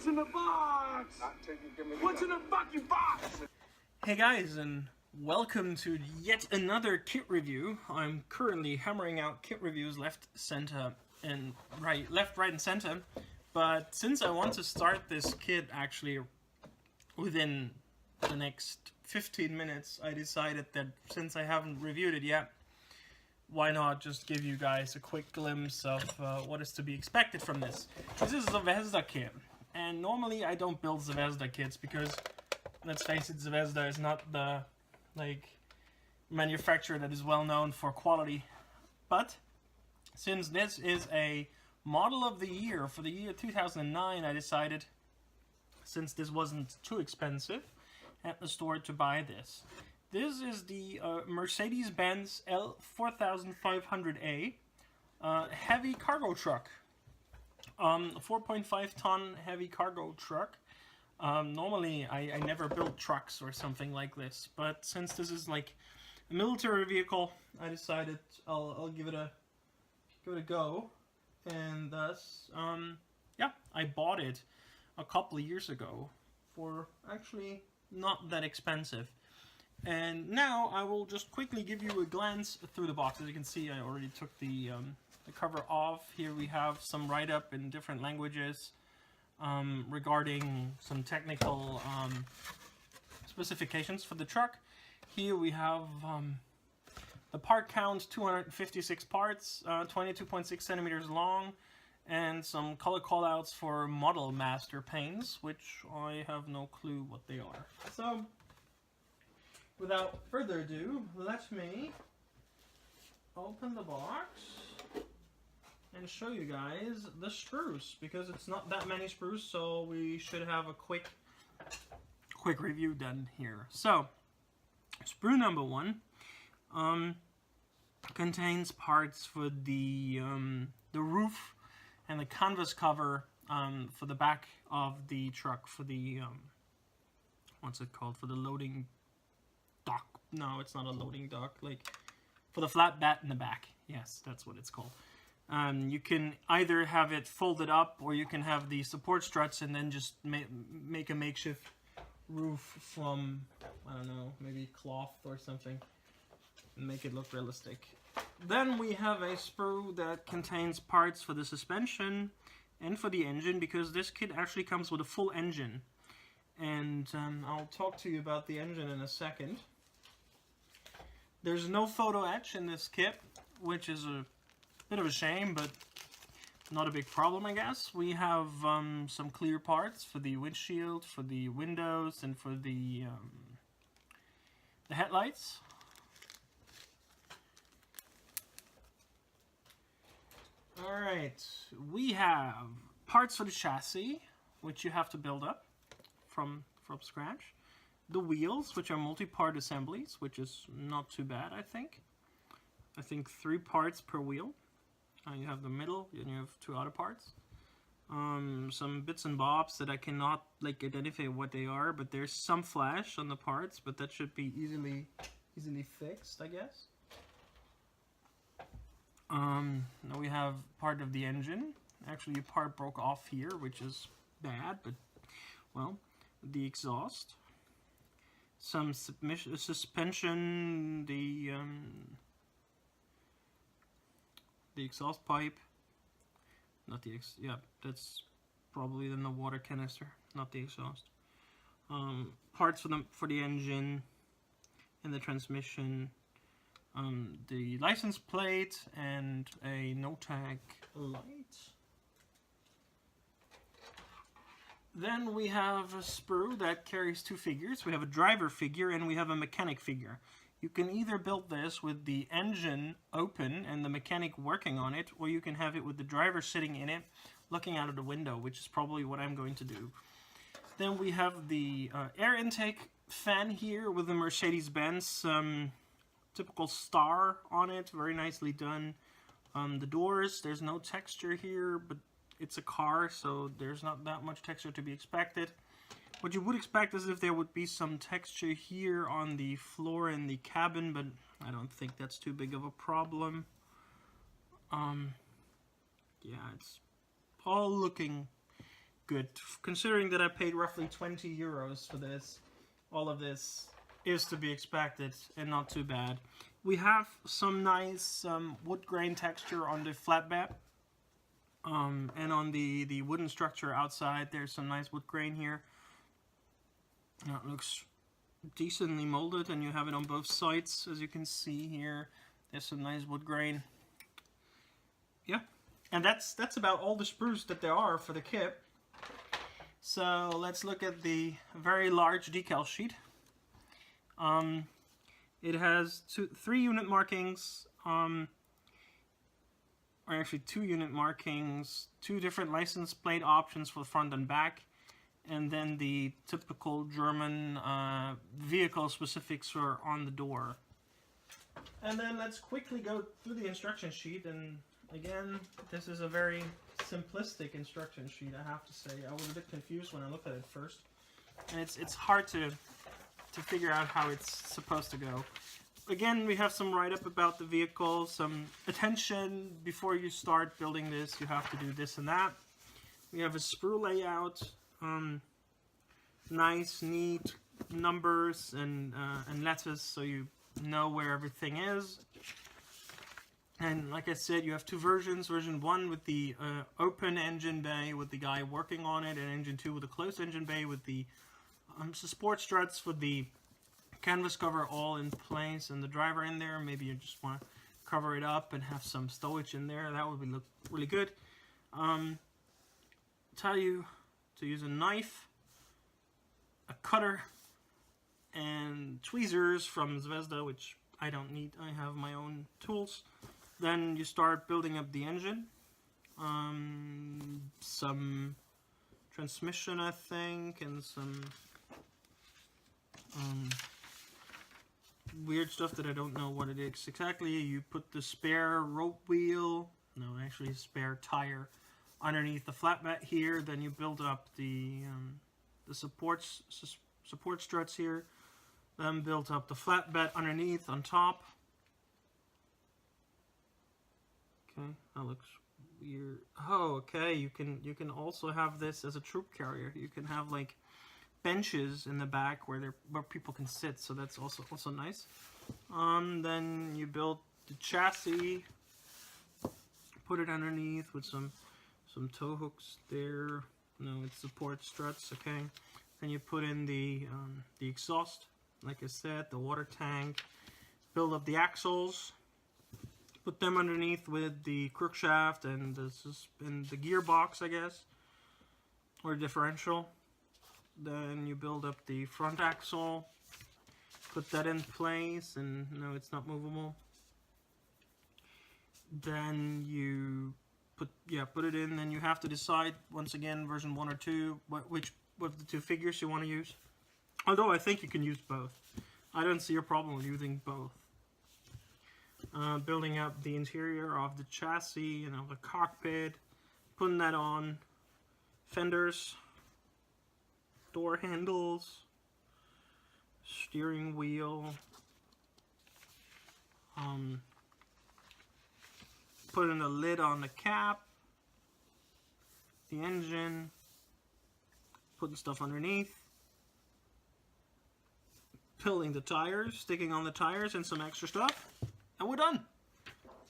What's in the box? What's in the fucking box? Hey guys, and welcome to yet another kit review. I'm currently hammering out kit reviews left, right, and center. But since I want to start this kit actually within the next 15 minutes, I decided that since I haven't reviewed it yet, why not just give you guys a quick glimpse of what is to be expected from this. This is a Zvezda kit, and normally I don't build Zvezda kits because, let's face it, Zvezda is not the manufacturer that is well known for quality. But since this is a model of the year for the year 2009, I decided, since this wasn't too expensive at the store, to buy this. This is the Mercedes-Benz L4500A heavy cargo truck. 4.5 ton heavy cargo truck. Normally I never build trucks or something like this, but since this is like a military vehicle, I decided I'll give it a go. And thus, yeah, I bought it a couple of years ago for actually not that expensive. And now I will just quickly give you a glance through the box. As you can see, I already took the cover off. Here we have some write-up in different languages regarding some technical specifications for the truck. Here we have the part count, 256 parts, 22.6 centimeters long, and some color callouts for Model Master paints, which I have no clue what they are. So, without further ado, let me open the box and show you guys the sprues, because it's not that many sprues, so we should have a quick review done here. So, sprue number 1 contains parts for the roof and the canvas cover for the back of the truck, for the what's it called, for the loading dock. No, it's not a loading dock, like for the flat bat in the back. Yes, that's what it's called. You can either have it folded up, or you can have the support struts and then just make a makeshift roof from, I don't know, maybe cloth or something, and make it look realistic. Then we have a sprue that contains parts for the suspension and for the engine, because this kit actually comes with a full engine. And I'll talk to you about the engine in a second. There's no photo etch in this kit, which is a bit of a shame, but not a big problem, I guess. We have some clear parts for the windshield, for the windows, and for the headlights. Alright, we have parts for the chassis, which you have to build up from scratch. The wheels, which are multi-part assemblies, which is not too bad, I think. I think 3 parts per wheel. You have the middle, and you have 2 other parts. Some bits and bobs that I cannot identify what they are, but there's some flash on the parts, but that should be easily fixed, I guess. Now we have part of the engine. Actually, a part broke off here, which is bad, but, well, the exhaust. Some suspension, the exhaust pipe. Not the yeah, that's probably then the water canister, not the exhaust. Parts for the engine and the transmission. The license plate and a no-tag light. Then we have a sprue that carries 2 figures. We have a driver figure and we have a mechanic figure. You can either build this with the engine open and the mechanic working on it, or you can have it with the driver sitting in it, looking out of the window, which is probably what I'm going to do. Then we have the air intake fan here with the Mercedes-Benz typical star on it, very nicely done. The doors, there's no texture here, but it's a car, so there's not that much texture to be expected. What you would expect is if there would be some texture here on the floor in the cabin, but I don't think that's too big of a problem. Yeah, it's all looking good. Considering that I paid roughly 20 euros for this, all of this is to be expected and not too bad. We have some nice wood grain texture on the flatbed. And on the wooden structure outside, there's some nice wood grain here. Now it looks decently molded, and you have it on both sides, as you can see here. There's some nice wood grain. Yeah, and that's about all the sprues that there are for the kit. So let's look at the very large decal sheet. It has 3 unit markings. Or actually 2 unit markings, 2 different license plate options for front and back, and then the typical German vehicle specifics are on the door. And then let's quickly go through the instruction sheet, and again, this is a very simplistic instruction sheet, I have to say. I was a bit confused when I looked at it first, and it's hard to figure out how it's supposed to go. Again, we have some write-up about the vehicle, some attention before you start building this. You have to do this and that. We have a sprue layout, nice, neat numbers and letters, so you know where everything is. And like I said, you have 2 versions. Version 1 with the open engine bay with the guy working on it, and engine 2 with a closed engine bay with the support struts with the canvas cover all in place and the driver in there. Maybe you just want to cover it up and have some stowage in there. That would look really good. Tell you to use a knife, a cutter, and tweezers from Zvezda, which I don't need. I have my own tools. Then you start building up the engine. Some transmission, I think, and some weird stuff that I don't know what it is exactly. You put the spare rope wheel, no, actually spare tire, underneath the flatbed here. Then you build up the support struts here. Then build up the flatbed underneath on top. Okay, that looks weird. Oh, okay. You can also have this as a troop carrier. You can have like benches in the back where people can sit, so that's also nice. Then you build the chassis, put it underneath with some tow hooks there. No, it's support struts. Okay. Then you put in the exhaust, like I said, the water tank. Build up the axles. Put them underneath with the crook shaft and the gearbox, I guess, or differential. Then you build up the front axle, put that in place, and no, it's not movable. Then you put it in. Then you have to decide once again, version 1 or 2, which of the 2 figures you want to use. Although I think you can use both. I don't see a problem with using both. Building up the interior of the chassis and of the cockpit, putting that on, fenders, door handles, steering wheel, putting a lid on the cap, the engine, putting stuff underneath, peeling the tires, sticking on the tires and some extra stuff, and we're done.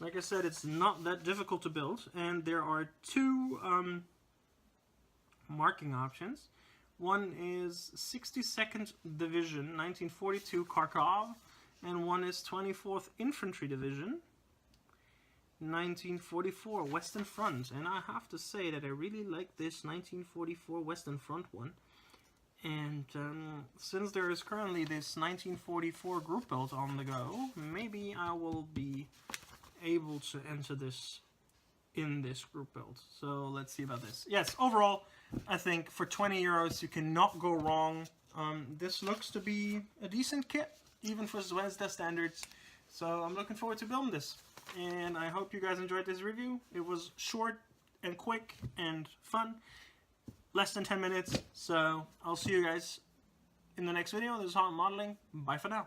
Like I said, it's not that difficult to build, and there are 2 marking options. One is 62nd Division, 1942 Kharkov, and one is 24th Infantry Division, 1944 Western Front. And I have to say that I really like this 1944 Western Front one. And since there is currently this 1944 group build on the go, maybe I will be able to enter this in this group build. So let's see about this. Yes, overall, I think for 20 euros you cannot go wrong. This looks to be a decent kit, even for Zvezda standards. So I'm looking forward to building this. And I hope you guys enjoyed this review. It was short and quick and fun. Less than 10 minutes. So I'll see you guys in the next video. This is Zvezdas Modeling. Bye for now.